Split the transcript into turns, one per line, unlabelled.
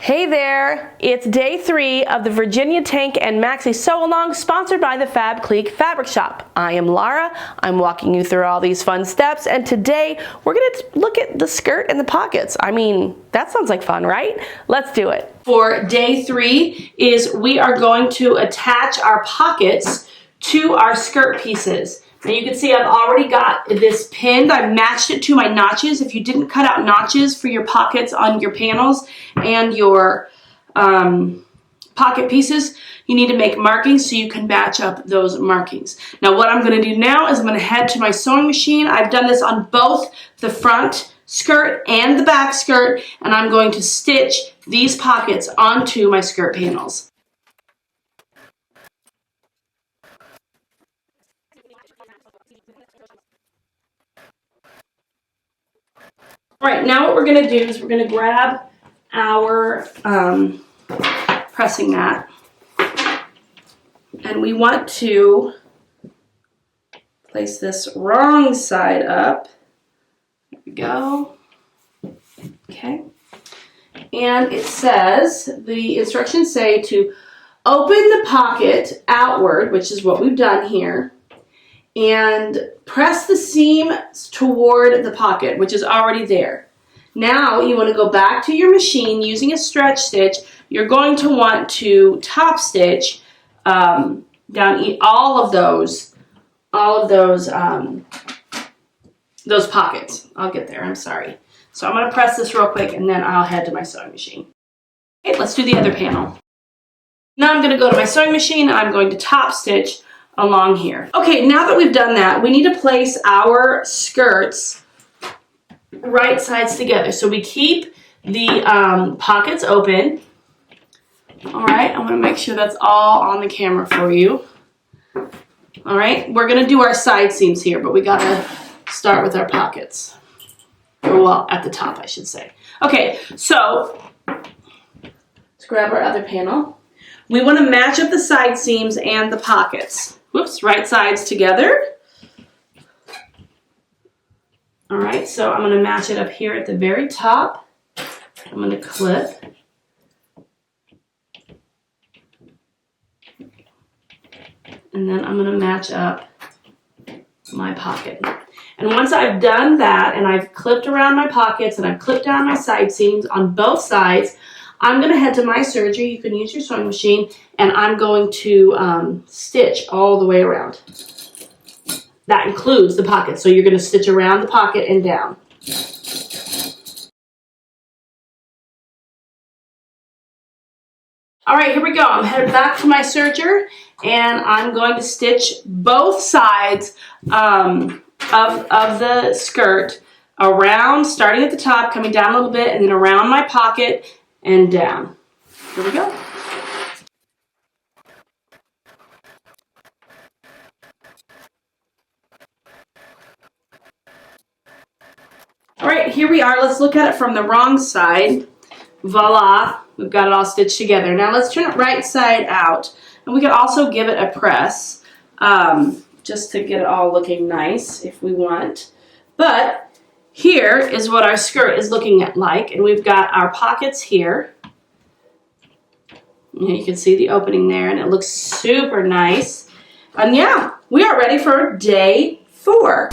Hey there, it's day 3 of the Virginia Tank and Maxi Sew Along sponsored by the Fab Clique Fabric Shop. I am Lara, I'm walking you through all these fun steps, and today we're going to look at the skirt and the pockets. I mean, that sounds like fun, right? Let's do it. For day 3 is we are going to attach our pockets to our skirt pieces. Now you can see I've already got this pinned. I've matched it to my notches. If you didn't cut out notches for your pockets on your panels and your pocket pieces, you need to make markings so you can match up those markings. Now what I'm going to do now is I'm going to head to my sewing machine. I've done this on both the front skirt and the back skirt, and I'm going to stitch these pockets onto my skirt panels. All right, now what we're going to do is we're going to grab our pressing mat, and we want to place this wrong side up. There we go. Okay. And it says, the instructions say to open the pocket outward, which is what we've done here, and press the seam toward the pocket, which is already there. Now you want to go back to your machine using a stretch stitch. You're going to want to top stitch down all of those pockets. I'll get there, I'm sorry. So I'm going to press this real quick and then I'll head to my sewing machine. Okay, let's do the other panel. Now I'm going to go to my sewing machine and I'm going to top stitch along here. Okay, now that we've done that, we need to place our skirts right sides together. So we keep the pockets open. All right, I'm gonna make sure that's all on the camera for you. All right, we're gonna do our side seams here, but we gotta start with our pockets. Or, well, at the top, I should say. Okay, so let's grab our other panel. We wanna match up the side seams and the pockets. Whoops, right sides together. All right, so I'm gonna match it up here at the very top. I'm gonna clip. And then I'm gonna match up my pocket. And once I've done that and I've clipped around my pockets and I've clipped down my side seams on both sides, I'm going to head to my serger. You can use your sewing machine, and I'm going to stitch all the way around. That includes the pocket, so you're going to stitch around the pocket and down. All right, here we go. I'm headed back to my serger, and I'm going to stitch both sides of the skirt around, starting at the top, coming down a little bit, and then around my pocket and down. Here we go. All right, here we are. Let's look at it from the wrong side. Voila, we've got it all stitched together. Now let's turn it right side out. And we can also give it a press just to get it all looking nice if we want. But here is what our skirt is looking like, and we've got our pockets here. You can see the opening there, and it looks super nice. And yeah, we are ready for day 4.